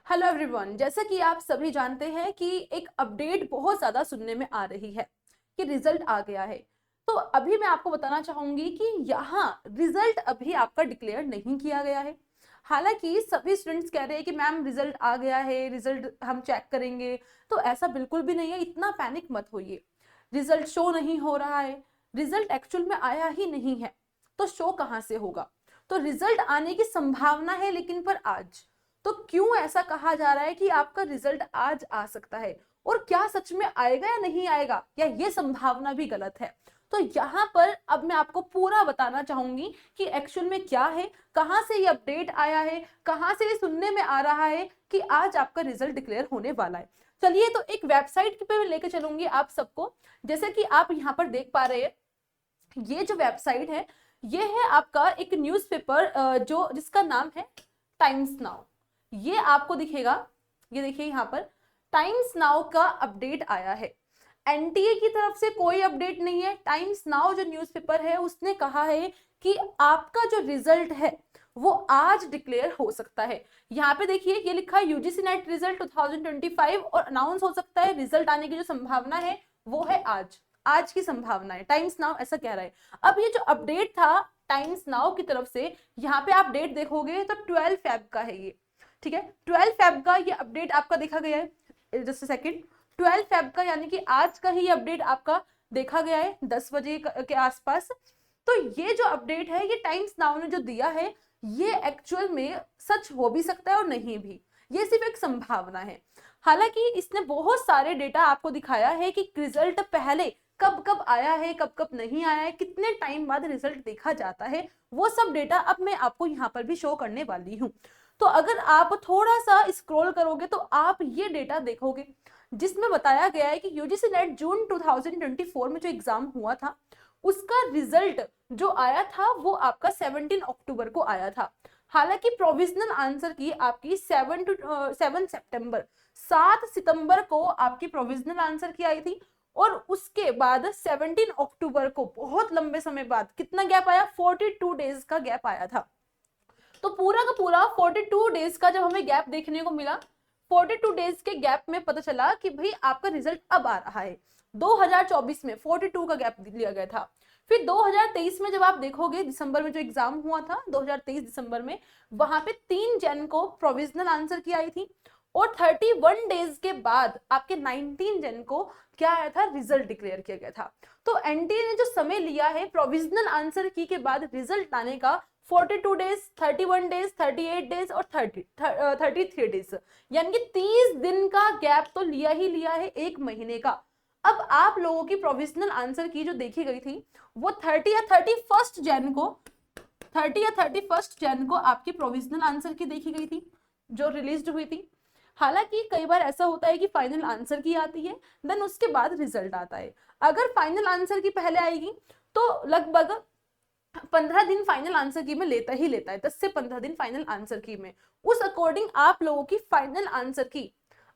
Hello everyone, जैसा कि आप सभी जानते हैं कि एक अपडेट बहुत ज़्यादा सुनने में आ रही है कि रिजल्ट आ गया है। तो अभी मैं आपको बताना चाहूंगी कि यहाँ रिजल्ट अभी आपका डिक्लेयर नहीं किया गया है। हालांकि सभी स्टूडेंट्स कह रहे हैं कि मैम रिजल्ट आ गया है, रिजल्ट हम चेक करेंगे। तो ऐसा बिल्कुल भी नहीं है, इतना पैनिक मत होइए। रिजल्ट शो नहीं हो रहा है, रिजल्ट एक्चुअल में आया ही नहीं है, तो शो कहाँ से होगा। तो रिजल्ट आने की संभावना है, लेकिन पर आज। तो क्यों ऐसा कहा जा रहा है कि आपका रिजल्ट आज आ सकता है, और क्या सच में आएगा या नहीं आएगा, या ये संभावना भी गलत है। तो यहाँ पर अब मैं आपको पूरा बताना चाहूंगी कि एक्चुअल में क्या है, कहां से ये अपडेट आया है, कहां से ये सुनने में आ रहा है कि आज आपका रिजल्ट डिक्लेयर होने वाला है। चलिए, तो एक वेबसाइट पे लेके चलूंगी आप सबको। जैसे कि आप यहाँ पर देख पा रहे हैं, ये जो वेबसाइट है, ये है आपका एक न्यूज़पेपर जो जिसका नाम है टाइम्स नाउ। ये आपको दिखेगा, ये देखिए यहाँ पर टाइम्स नाउ का अपडेट आया है। एनटीए की तरफ से कोई अपडेट नहीं है। टाइम्स नाउ जो न्यूज़पेपर है उसने कहा है कि आपका जो रिजल्ट है वो आज डिक्लेयर हो सकता है। यहाँ पे देखिए ये लिखा है यूजीसी नेट रिजल्ट 2025 और अनाउंस हो सकता है। रिजल्ट आने की जो संभावना है वो है आज, आज की संभावना है। टाइम्स नाउ ऐसा कह रहा है। अब ये जो अपडेट था टाइम्स नाउ की तरफ से, यहाँ पे आप डेट देखोगे तो 12 फेब का है ये, ठीक है। 12 फेब का ये अपडेट आपका देखा गया है। जस्ट सेकंड, 12 फेब का यानी कि आज का ही अपडेट आपका देखा गया है 10 बजे के आसपास। तो ये जो अपडेट है ये टाइम्स नाउ ने जो दिया है, ये एक्चुअल में सच हो भी सकता है और नहीं भी, ये सिर्फ एक संभावना है। हालांकि इसने बहुत सारे डेटा आपको दिखाया है कि रिजल्ट पहले कब कब आया है, कब कब नहीं आया है, कितने टाइम बाद रिजल्ट देखा जाता है, वो सब डेटा अब मैं आपको यहाँ पर भी शो करने वाली हूँ। तो अगर आप थोड़ा सा स्क्रॉल करोगे तो आप ये डेटा देखोगे, जिसमें बताया गया है कि यूजीसी नेट जून 2024 में जो एग्जाम हुआ था उसका रिजल्ट जो आया था वो आपका 17 अक्टूबर को आया था। हालांकि प्रोविजनल आंसर की आपकी 7 सितंबर 7 सितंबर को आपकी प्रोविजनल आंसर की आई थी, और उसके बाद 17 अक्टूबर को बहुत लंबे समय बाद कितना गैप आया, 42 डेज का गैप आया था। तो पूरा का पूरा 42 डेज का जब हमें गैप देखने को मिला, 42 डेज के गैप में पता चला कि भाई आपका रिजल्ट अब आ रहा है। 2024 में 42 का गैप लिया गया था। फिर 2023 में जब आप देखोगे दिसंबर में जो एग्जाम हुआ था 2023 दिसंबर में, वहां पे 3 जन को प्रोविजनल आंसर की आई थी, और 31 डेज के बाद आपके 19 जन को क्या आया था, रिजल्ट डिक्लेयर किया गया था। तो एनटीए ने जो समय लिया है प्रोविजनल आंसर की के बाद रिजल्ट आने का, 42 डेज, 31 डेज, 38 डेज और 33 डेज, यानी कि 30 दिन का गैप तो लिया ही लिया है, एक महीने का। अब आप लोगों की प्रोविजनल आंसर की जो देखी गई थी वो 30 या 31 जन को 30 या 31 जन को आपकी प्रोविजनल आंसर की देखी गई थी जो रिलीज हुई थी। हालांकि कई बार ऐसा होता है कि फाइनल आंसर की आती है, देन उसके बाद रिजल्ट आता है। अगर फाइनल आंसर की पहले आएगी तो लगभग 15 दिन फाइनल आंसर की में लेता ही लेता है, 10 से 15 दिन फाइनल आंसर की में। उस अकॉर्डिंग आप लोगों की फाइनल आंसर की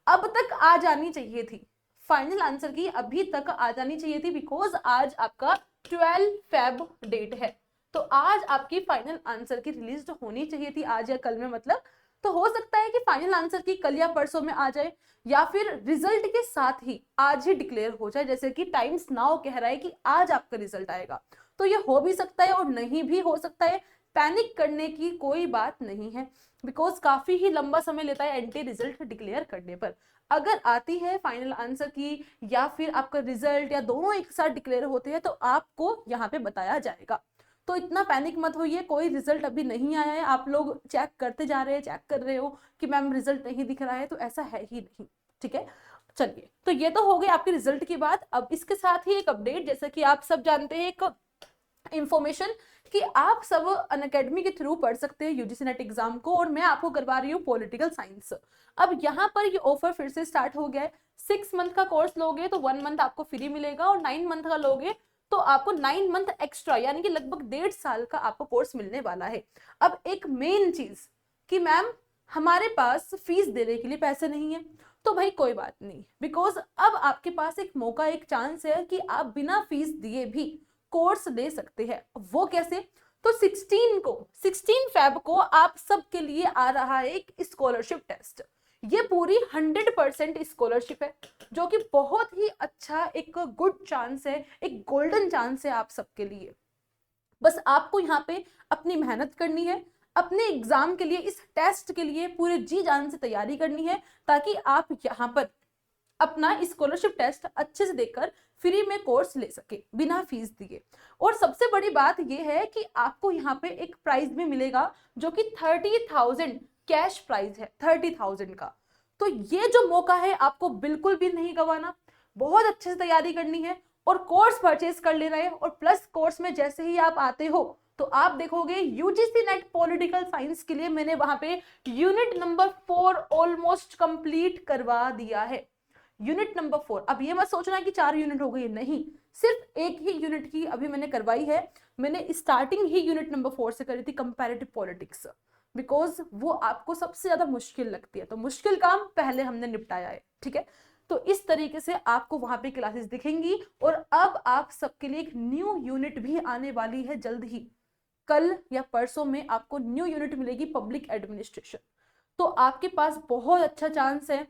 अब तक आ जानी चाहिए थी, फाइनल आंसर की अभी तक आ जानी चाहिए थी, बिकॉज आज आपका 12 फेब डेट है। तो आज आपकी फाइनल आंसर की रिलीज होनी चाहिए थी, आज या कल में मतलब। तो हो सकता है कि फाइनल आंसर की कल या परसों में आ जाए, या फिर रिजल्ट के साथ ही आज ही डिक्लेयर हो जाए, जैसे कि टाइम्स नाउ कह रहा है कि आज आपका रिजल्ट आएगा। तो ये हो भी सकता है और नहीं भी हो सकता है। पैनिक करने की कोई बात नहीं है, बिकॉज काफी ही लंबा समय लेता है एंटी रिजल्ट डिक्लेयर करने पर। अगर आती है फाइनल आंसर की या फिर आपका रिजल्ट या दोनों एक साथ डिक्लेयर होते हैं तो आपको यहाँ पे बताया जाएगा। तो इतना पैनिक मत होइए, कोई रिजल्ट अभी नहीं आया है, आप लोग चेक करते जा रहे हैं, चेक कर रहे हो कि मैम रिजल्ट नहीं दिख रहा है, तो ऐसा है ही नहीं, ठीक है। चलिए, तो ये तो हो गई आपके रिजल्ट की बात। अब इसके साथ ही एक अपडेट, जैसा कि आप सब जानते हैं, एक इंफॉर्मेशन कि आप सब अनअकैडमी के थ्रू पढ़ सकते हैं यूजीसी नेट एग्जाम को, और मैं आपको करवा रही हूँ पॉलिटिकल साइंस। अब यहाँ पर ये ऑफर फिर से स्टार्ट हो गया है। 6 मंथ का कोर्स लोगे तो 1 मंथ आपको फ्री मिलेगा, और 9 मंथ का लोगे तो आपको 9 मंथ एक्स्ट्रा, यानी कि लगभग 1.5 साल का आपको कोर्स मिलने वाला है। अब एक मेन चीज कि मैम हमारे पास फीस देने के लिए पैसे नहीं है, तो भाई कोई बात नहीं, बिकॉज अब आपके पास एक मौका, एक चांस है कि आप बिना फीस दिए भी कोर्स ले सकते हैं। वो कैसे? तो 16 फेब को आप सबके लिए आ रहा है एक स्कॉलरशिप टेस्ट। ये पूरी 100% स्कॉलरशिप है, जो कि बहुत ही अच्छा एक गुड चांस है, एक गोल्डन चांस है आप सबके लिए। बस आपको यहाँ पे अपनी मेहनत करनी है, अपने एग्जाम के लिए, इस टेस्ट के लिए पूरे जी जान से तैयारी करनी है, ताकि आप यहाँ पर अपना स्कॉलरशिप टेस्ट अच्छे से देकर फ्री में कोर्स ले सके बिना फीस दिए। और सबसे बड़ी बात यह है कि आपको यहाँ पे एक प्राइज भी मिलेगा, जो कि 30,000 कैश प्राइज है, 30,000 का। तो ये जो मौका है आपको बिल्कुल भी नहीं गंवाना, बहुत अच्छे से तैयारी करनी है और कोर्स परचेज कर लेना है। और प्लस कोर्स में जैसे ही आप आते हो तो आप देखोगे यूजीसी नेट पॉलिटिकल साइंस के लिए मैंने वहां पे यूनिट नंबर 4 ऑलमोस्ट कंप्लीट करवा दिया है। यूनिट नंबर 4, अब ये मत सोचना कि 4 यूनिट हो गई, नहीं, सिर्फ एक ही यूनिट की अभी मैंने करवाई है। मैंने स्टार्टिंग ही यूनिट नंबर 4 से करी थी, कंपैरेटिव पॉलिटिक्स, बिकॉज वो आपको सबसे ज्यादा मुश्किल लगती है, तो मुश्किल काम पहले हमने निपटाया है, ठीक है। तो इस तरीके से आपको वहां पे क्लासेस दिखेंगी। और अब आप सबके लिए एक न्यू यूनिट भी आने वाली है जल्द ही, कल या परसों में आपको न्यू यूनिट मिलेगी, पब्लिक एडमिनिस्ट्रेशन। तो आपके पास बहुत अच्छा चांस है,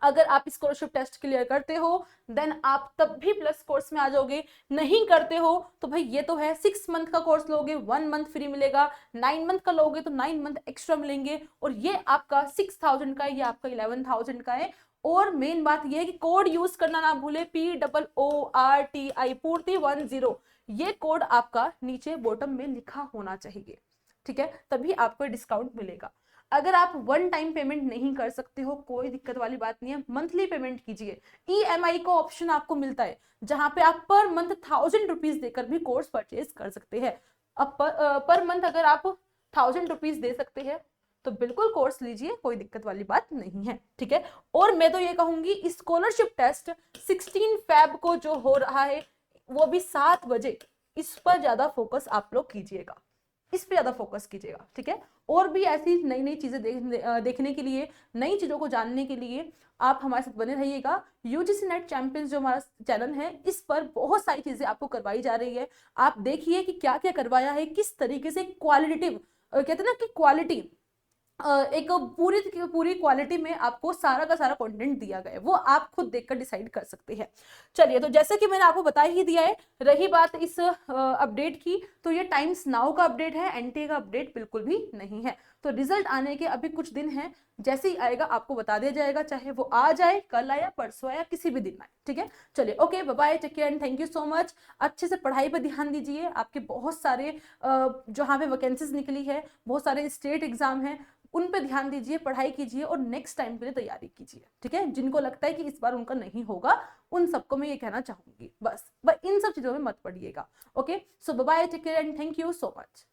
अगर आप स्कॉलरशिप टेस्ट क्लियर करते हो देन आप तब भी प्लस कोर्स में आ जाओगे। नहीं करते हो तो भाई ये तो है, 6 मंथ का कोर्स लोगे 1 मंथ फ्री मिलेगा, 9 मंथ का लोगे तो 9 मंथ एक्स्ट्रा मिलेंगे, और ये आपका 6,000 का है, ये आपका 11,000 का है। और मेन बात ये है कि कोड यूज करना ना भूले, POORTI पूर्ति 10, ये कोड आपका नीचे बॉटम में लिखा होना चाहिए, ठीक है, तभी आपको डिस्काउंट मिलेगा। अगर आप 1 टाइम पेमेंट नहीं कर सकते हो, कोई दिक्कत वाली बात नहीं है, मंथली पेमेंट कीजिए। EMI का ऑप्शन आपको मिलता है, जहां पे आप पर मंथ 1000 रुपीज देकर भी कोर्स परचेज कर सकते हैं। अब पर मंथ अगर आप 1000 रुपीज दे सकते हैं तो बिल्कुल कोर्स लीजिए, कोई दिक्कत वाली बात नहीं है, ठीक है। और मैं तो ये कहूंगी स्कॉलरशिप टेस्ट 16 फेब को जो हो रहा है वो भी 7 बजे, इस पर ज्यादा फोकस आप लोग कीजिएगा, इस पे ज्यादा फोकस कीजिएगा, ठीक है। और भी ऐसी नई नई चीजें देखने के लिए, नई चीजों को जानने के लिए आप हमारे साथ बने रहिएगा। यूजीसी नेट चैंपियंस जो हमारा चैनल है, इस पर बहुत सारी चीजें आपको करवाई जा रही है। आप देखिए कि क्या क्या करवाया है, किस तरीके से क्वालिटेटिव, कहते हैं ना कि क्वालिटी, एक पूरी क्वालिटी में आपको सारा का सारा कंटेंट दिया गया है, वो आप खुद देखकर डिसाइड कर सकते हैं। चलिए, तो जैसे कि मैंने आपको बता ही दिया है, रही बात इस अपडेट की, तो ये टाइम्स नाउ का अपडेट है, एनटीए का अपडेट बिल्कुल भी नहीं है। तो रिजल्ट आने के अभी कुछ दिन हैं, जैसे ही आएगा आपको बता दिया जाएगा, चाहे वो आ जाए, कल आया, परसों आया, किसी भी दिन आए, ठीक है। चलिए, okay, bye bye, take care and thank you so much. अच्छे से पढ़ाई पर ध्यान दीजिए, आपके बहुत सारे जहाँ पे वैकेंसीज निकली है, बहुत सारे स्टेट एग्जाम है, उन पे ध्यान दीजिए, पढ़ाई कीजिए और नेक्स्ट टाइम के लिए तैयारी कीजिए, ठीक है। जिनको लगता है कि इस बार उनका नहीं होगा, उन सबको मैं ये कहना चाहूंगी, बस इन सब चीजों में मत पड़िएगा। Okay, so bye bye, take care and thank you so much.